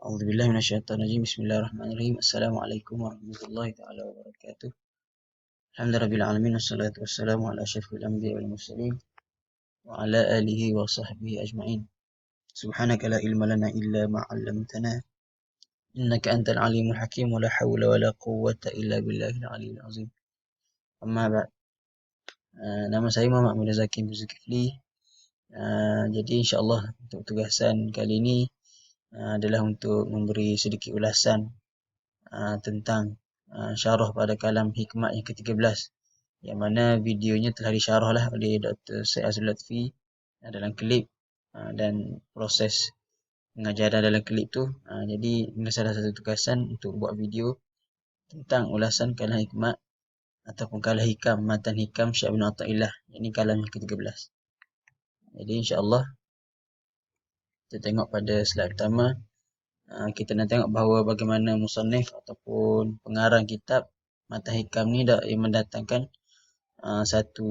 A'udzubillahi minasyaitonirrajim. Bismillahirrahmanirrahim. Assalamualaikum warahmatullahi taala wabarakatuh. Alhamdulillahirabbil alamin wassalatu wassalamu ala asyrafil anbiya'i wal mursalin wa ala alihi wa sahbihi ajma'in. Subhanaka la ilma lana illa ma 'allamtana innaka antal alimul hakim wa la haula wa la quwwata illa billahil aliyyil azim. Amma ba'd. Nama saya Muhammad Mirza Zakim Zulkifli. Jadi insyaallah untuk tugasan kali ini adalah untuk memberi sedikit ulasan tentang syarah pada kalam hikmat yang ke-13, yang mana videonya telah disyarahlah oleh Dr. Syed Azrul Lutfi dalam klip dan proses pengajaran dalam klip tu. Jadi ini salah satu tugasan untuk buat video tentang ulasan kalam hikmat ataupun kalam hikam, matan hikam Syekh bin Athaillah. Ini kalam yang ke-13. Jadi insya-Allah kita tengok pada slide pertama. Kita nak tengok bahawa bagaimana musannif ataupun pengarang kitab matan hikam ni dah mendatangkan satu,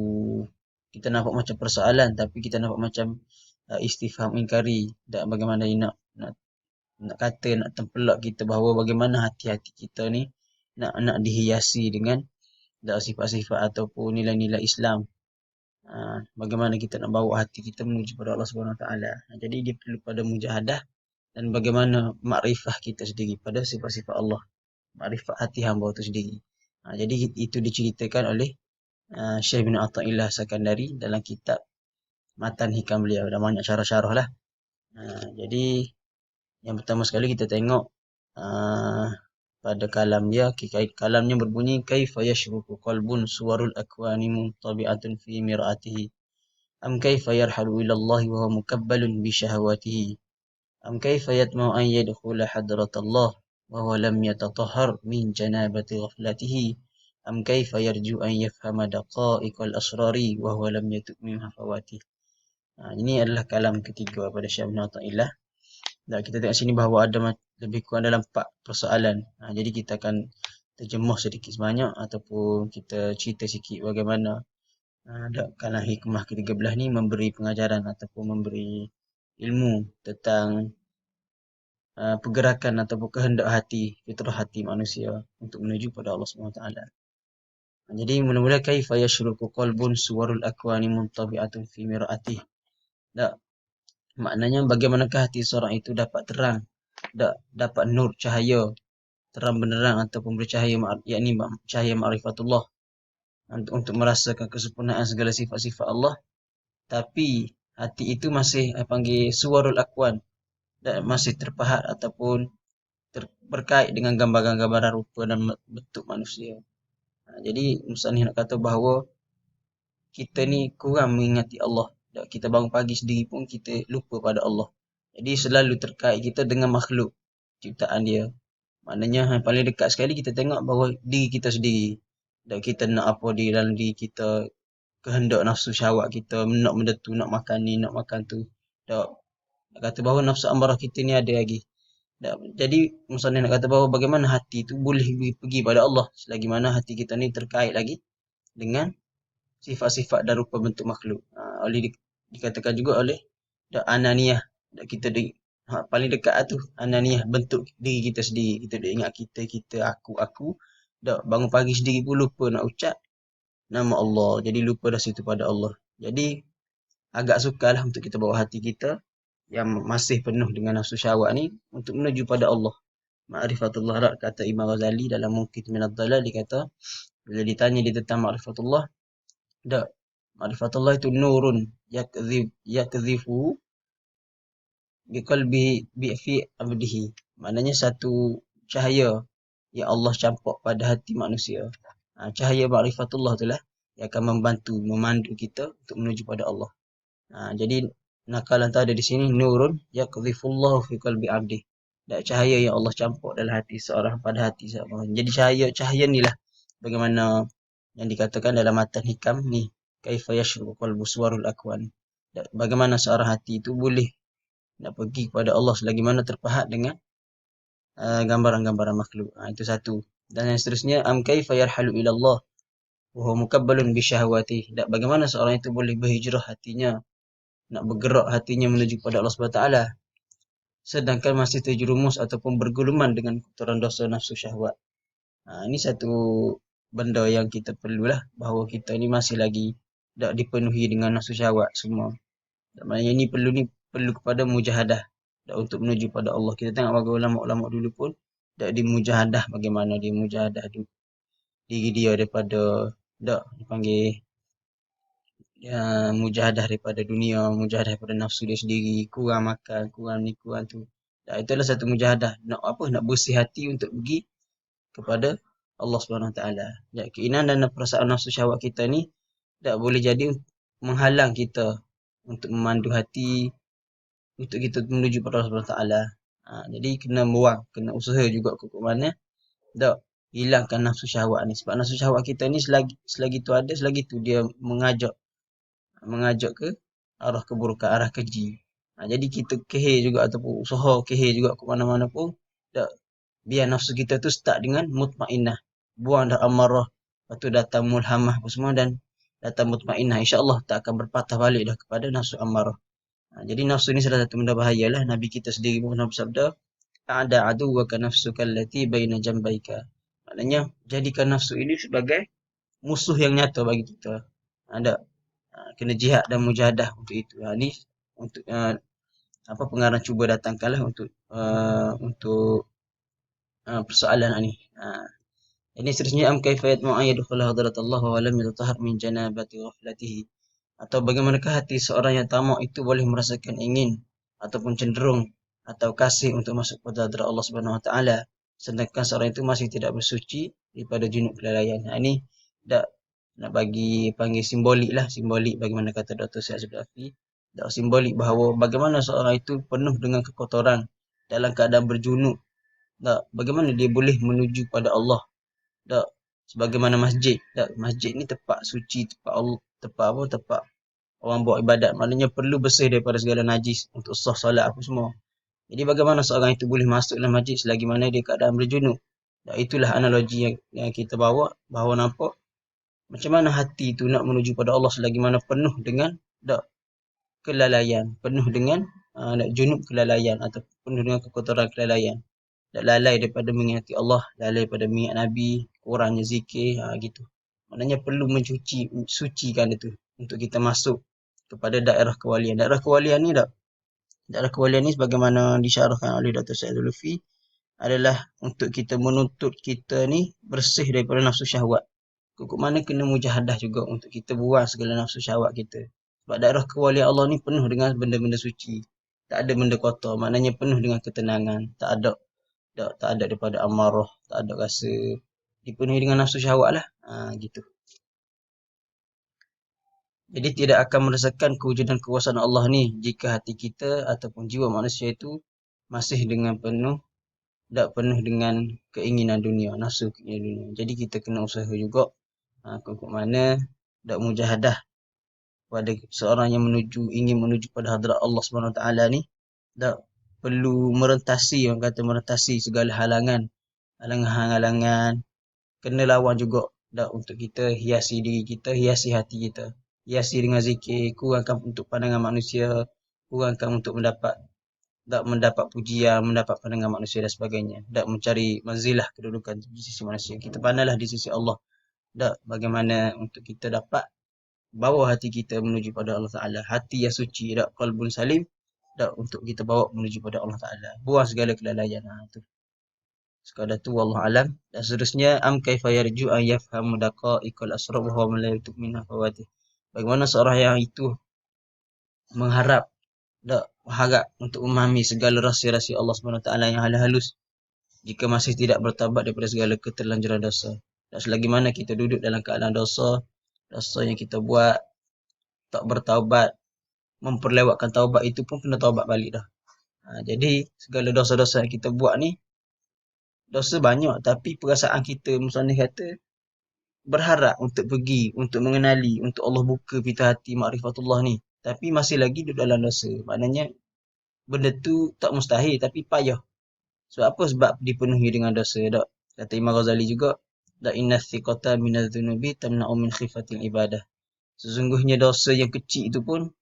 kita nampak macam persoalan tapi kita nampak macam istifham ingkari, dan bagaimana dia nak kata, nak tempelak kita bahawa bagaimana hati-hati kita ni nak dihiasi dengan sifat-sifat ataupun nilai-nilai Islam. Bagaimana kita nak bawa hati kita menuju pada Allah Subhanahu Wa Taala. Jadi dia perlu pada mujahadah dan bagaimana makrifah kita sendiri pada sifat-sifat Allah, makrifah hati hamba itu sendiri. Jadi itu diceritakan oleh Syekh bin Athaillah Sakandari dalam kitab matan hikam beliau, dan banyak syarah-syarah lah. Jadi yang pertama sekali kita tengok pada kalam dia. Kalamnya berbunyi, kaifa yashruku qalbun suwarul akwani muntabi'atun fi mir'atihi am kaifa yarhalu ila Allah wa huwa mukabbalun bi syahawatihi am kaifa yatma'u an yadkhula hadratallah wa huwa lam yatatahhar min janabati ghaflatihi am kaifa yarju an yafhama daqa'iqal asrari wa huwa lam yatub min hafawatihi. Ini adalah kalam ketiga pada Syekh bin Athaillah. Dan kita tengok sini bahawa ada lebih kurang dalam 4 persoalan. Jadi kita akan terjemuh sedikit sebanyak ataupun kita cerita sikit bagaimana kalam hikmah ke-13 ni memberi pengajaran ataupun memberi ilmu tentang pergerakan ataupun kehendak hati, fitrah hati manusia untuk menuju pada Allah Subhanahu Taala. Jadi mula-mula, kaifa yashruku qalbun suwarul akwani muntabi'atun fi mir'atih. Maknanya bagaimanakah hati seorang itu dapat terang, dapat nur, cahaya, terang benderang ataupun bercahaya, yakni cahaya ma'rifatullah, untuk merasakan kesempurnaan segala sifat-sifat Allah, tapi hati itu masih panggil suwarul akwan, dan masih terpahat ataupun berkait dengan gambaran-gambaran rupa dan bentuk manusia. Jadi musannif nak kata bahawa kita ni kurang mengingati Allah. Kita bangun pagi sendiri pun kita lupa pada Allah. Jadi selalu terkait kita dengan makhluk ciptaan dia. Maknanya yang paling dekat sekali kita tengok bahawa diri kita sendiri. Dan kita nak apa di dalam diri kita, kehendak nafsu syahwat kita, nak benda tu, nak makan ni, nak makan tu. Nak kata bahawa nafsu amarah kita ni ada lagi. Jadi musannif nak kata bahawa bagaimana hati tu boleh pergi pada Allah selagi mana hati kita ni terkait lagi dengan sifat-sifat dan rupa bentuk makhluk. Oleh dikatakan juga oleh ananiyah. Kita paling dekat tu ananiyah, bentuk diri kita sendiri. Kita dah ingat kita aku. Bangun pagi sendiri pun lupa nak ucap nama Allah. Jadi lupa dah situ pada Allah. Jadi agak sukarlah untuk kita bawa hati kita yang masih penuh dengan nafsu syahwat ni untuk menuju pada Allah. Ma'rifatullah, kata Imam Ghazali dalam Muqit Minad Dalal, dia kata bila ditanya dia tentang ma'rifatullah, ma'rifatullah itu nurun yakdhifu biqalbihi fi abdihi. Maknanya satu cahaya yang Allah campak pada hati manusia. Cahaya ma'rifatullah itulah yang akan membantu, memandu kita untuk menuju pada Allah. Jadi nakalan tu ada di sini, nurun yakdhifullahu fi qalbi abdi. Cahaya yang Allah campak dalam hati seorang, pada hati seorang. Jadi cahaya ni lah bagaimana yang dikatakan dalam matan hikam ni, kaifa yashruqu qalbu suwarul akwan. Bagaimana seorang hati itu boleh nak pergi kepada Allah selagi mana terpahat dengan gambaran-gambaran makhluk. Itu satu. Dan yang seterusnya, am kaifa yarhalu ila Allah wa huwa mukabbalun bi syahawati. Bagaimana seorang itu boleh berhijrah hatinya, nak bergerak hatinya menuju kepada Allah Subhanahu Taala sedangkan masih terjerumus ataupun berguluman dengan kotoran dosa nafsu syahwat. Ini satu benda yang kita perlulah, bahawa kita ni masih lagi tak dipenuhi dengan nafsu syahwat semua. Maknanya ni perlu kepada mujahadah tak untuk menuju pada Allah. Kita tengok bagi ulama-ulama dulu pun tak dimujahadah, bagaimana dia mujahadah diri dia daripada tak dipanggil mujahadah daripada dunia, mujahadah daripada nafsu dia sendiri, kurang makan, kurang ni, kurang tu. Itulah satu mujahadah. Nak bersih hati untuk pergi kepada Allah Subhanahu Wa Taala. Keinginan dan perasaan nafsu syahwat kita ni tak boleh jadi menghalang kita untuk memandu hati untuk kita menuju pada Allah Subhanahu Wa Taala. Jadi kena buang, kena usaha juga ke mana tak hilangkan nafsu syahwat ni. Sebab nafsu syahwat kita ni selagi tu ada, selagi tu dia mengajak ke arah keburukan, arah keji. Jadi kita kehir juga ataupun usaha kehir juga ke mana-mana pun tak, biar nafsu kita tu start dengan mutmainnah. Buang dah amarah, lepas tu datang mulhamah apa semua dan datang mutmainnah. InsyaAllah tak akan berpatah balik dah kepada nafsu amarah. Jadi nafsu ni salah satu benda bahaya lah. Nabi kita sendiri pun pernah bersabda, "A'da aduwaka nafsuka allati baina jambaika." Maknanya jadikan nafsu ini sebagai musuh yang nyata bagi kita. Ada kena jihad dan mujahadah untuk itu. Ni untuk pengarang cuba datangkanlah untuk persoalan ni. Ini seterusnya am kaifa yatma'u yadkhulu hadrat Allah wa lam yatatahhar min janabati ghaflatihi. Atau bagaimanakah hati seorang yang tamak itu boleh merasakan ingin ataupun cenderung atau kasih untuk masuk pada hadrat Allah Subhanahu Wa Taala, sedangkan seorang itu masih tidak bersuci daripada junub kelalaian. Ini nak bagi panggil simbolik lah, simbolik bagaimana kata Dr. Syed Zulfi, simbolik bahawa bagaimana seorang itu penuh dengan kekotoran dalam keadaan berjunub. Bagaimana dia boleh menuju pada Allah? Sebagaimana masjid. Masjid ni tempat suci, tempat Allah, tempat orang buat ibadat. Maknanya perlu bersih daripada segala najis untuk sah solat apa semua. Jadi bagaimana seorang itu boleh masuk dalam masjid selagi mana dia keadaan berjunub? Itulah analogi yang kita bawa, bahawa nampak macam mana hati itu nak menuju pada Allah selagi mana penuh dengan kelalaian, penuh dengan junub kelalaian atau penuh dengan kekotoran kelalaian. Lalai daripada mengingati Allah, lalai daripada mengingat Nabi, kurangnya zikir, gitu. Maknanya perlu sucikan itu untuk kita masuk kepada daerah kewalian. Daerah kewalian ni sebagaimana disyarahkan oleh Dr. Syed Zulfi adalah untuk kita menuntut kita ni bersih daripada nafsu syahwat. Kukuk mana kena mujahadah juga untuk kita buang segala nafsu syahwat kita. Sebab daerah kewalian Allah ni penuh dengan benda-benda suci. Tak ada benda kotor, maknanya penuh dengan ketenangan. Tak ada daripada amarah, tak ada rasa, dipenuhi dengan nafsu syahwat lah. Gitu. Jadi tidak akan merasakan kewujudan kekuasaan Allah ni jika hati kita ataupun jiwa manusia itu masih dengan penuh dengan keinginan dunia, nafsu keinginan dunia. Jadi kita kena usaha juga ke mana mujahadah pada seorang yang ingin menuju pada hadrat Allah Subhanahu Taala ni perlu merentasi segala halangan, kena lawan juga untuk kita hiasi diri kita, hiasi hati kita, hiasi dengan zikir, kurangkan untuk pandangan manusia, kurangkan untuk mendapat pujian, mendapat pandangan manusia dan sebagainya, mencari manzilah kedudukan di sisi manusia. Kita pandanglah di sisi Allah, bagaimana untuk kita dapat bawa hati kita menuju pada Allah Ta'ala, hati yang suci, qalbun salim, untuk kita bawa menuju pada Allah Ta'ala, buang segala kelalaian. Itu sekadar tu, wallahu alam. Dan seterusnya, am kaifa yarju an yafhamu daqaiqal asrar wa huwa la yutuk min fawatih. Bagaimana seorang yang itu mengharap untuk memahami segala rahsia-rahsia Allah SWT yang halus jika masih tidak bertaubat daripada segala keterlanjuran dosa. Dan selagi mana kita duduk dalam keadaan dosa yang kita buat, tak bertaubat, memperlewatkan taubat itu pun kena taubat balik dah. Jadi segala dosa-dosa yang kita buat ni, dosa banyak, tapi perasaan kita, musannif kata, berharap untuk pergi, untuk mengenali, untuk Allah buka pita hati ma'rifatullah ni, tapi masih lagi duduk dalam dosa. Maknanya benda tu tak mustahil, tapi payah. Sebab apa? Sebab dipenuhi dengan dosa. Kata Imam Ghazali juga, inna thiqata minadzunubi tamna'u min khifatil ibadah. Sesungguhnya dosa yang kecil itu pun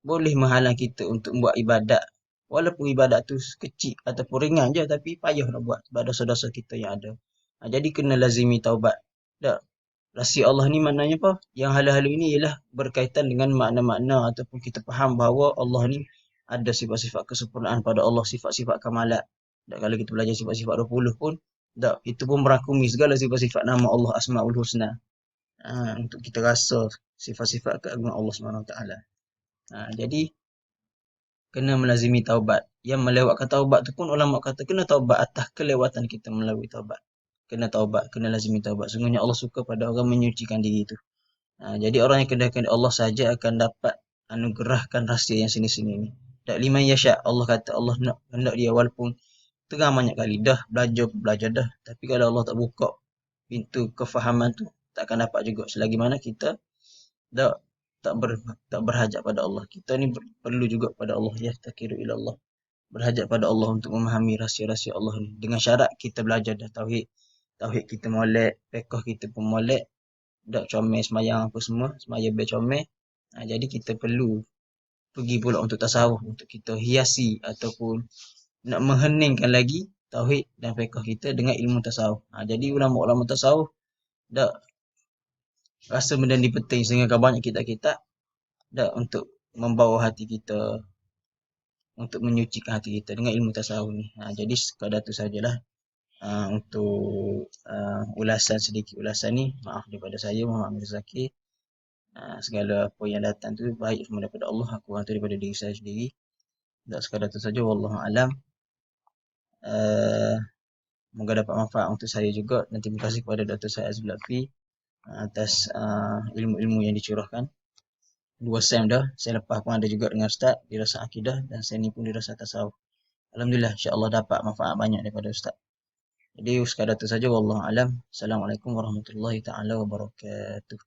boleh menghalang kita untuk buat ibadat, Walaupun ibadat tu kecil ataupun ringan je, tapi payah nak buat sebab dosa-dosa kita yang ada. Jadi kena lazimi taubat. Tak, rahsia Allah ni maknanya apa? Yang hal-hal ini ialah berkaitan dengan makna-makna ataupun kita faham bahawa Allah ni ada sifat-sifat kesempurnaan pada Allah, sifat-sifat kamalat. Tak, kalau kita belajar sifat-sifat 20 pun, tak, itu pun merangkumi segala sifat-sifat nama Allah Asmaul Husna. Untuk kita rasa sifat-sifat keagungan Allah SWT. Jadi kena melazimi taubat. Yang melewatkan taubat tu pun ulama kata kena taubat atas kelewatan kita melalui taubat. Kena taubat, kena lazimi taubat. Sungguhnya Allah suka pada orang menyucikan diri itu. Jadi orang yang kehendaki Allah saja akan dapat anugerahkan rahsia yang sini-sini ni. Tak liman yasha, Allah kata Allah nak hendak dia walaupun terang banyak kali dah belajar dah, tapi kalau Allah tak buka pintu kefahaman tu, takkan dapat juga selagi mana kita tak tak, ber, tak berhajat pada Allah. Kita ni perlu juga pada Allah, ya takiru ila Allah. Berhajat pada Allah untuk memahami rahsia-rahsia Allah ni. Dengan syarat kita belajar dah tauhid. Tauhid kita molek, fiqh kita pun molek. Tak comel semayang apa semua, semayang bercomel. Jadi kita perlu pergi pula untuk tasawuf, untuk kita hiasi ataupun nak mengheningkan lagi tauhid dan fiqh kita dengan ilmu tasawuf. Jadi ulama-ulama tasawuf dak rasa benda ni penting sehingga banyak kita dak untuk membawa hati kita, untuk menyucikan hati kita dengan ilmu tasawuf ni. Jadi sekadar tu sajalah untuk sedikit ulasan ni. Maaf daripada saya, Muhammad Amir Zakir. Segala apa yang datang tu baik semua daripada Allah, aku hantar daripada diri saya sendiri. Tak, sekadar tu saja, wallahu alam. Semoga dapat manfaat untuk saya juga, dan terima kasih kepada Dr. Syed Azmi Lutfi atas ilmu-ilmu yang dicurahkan. 2 sem dah, saya lepas pun ada juga dengan Ustaz dirasa akidah, dan saya ni pun dirasa tasawuf. Alhamdulillah, insya-Allah dapat manfaat banyak daripada Ustaz. Jadi sekadar tu saja, wallahu alam. Assalamualaikum warahmatullahi taala wabarakatuh.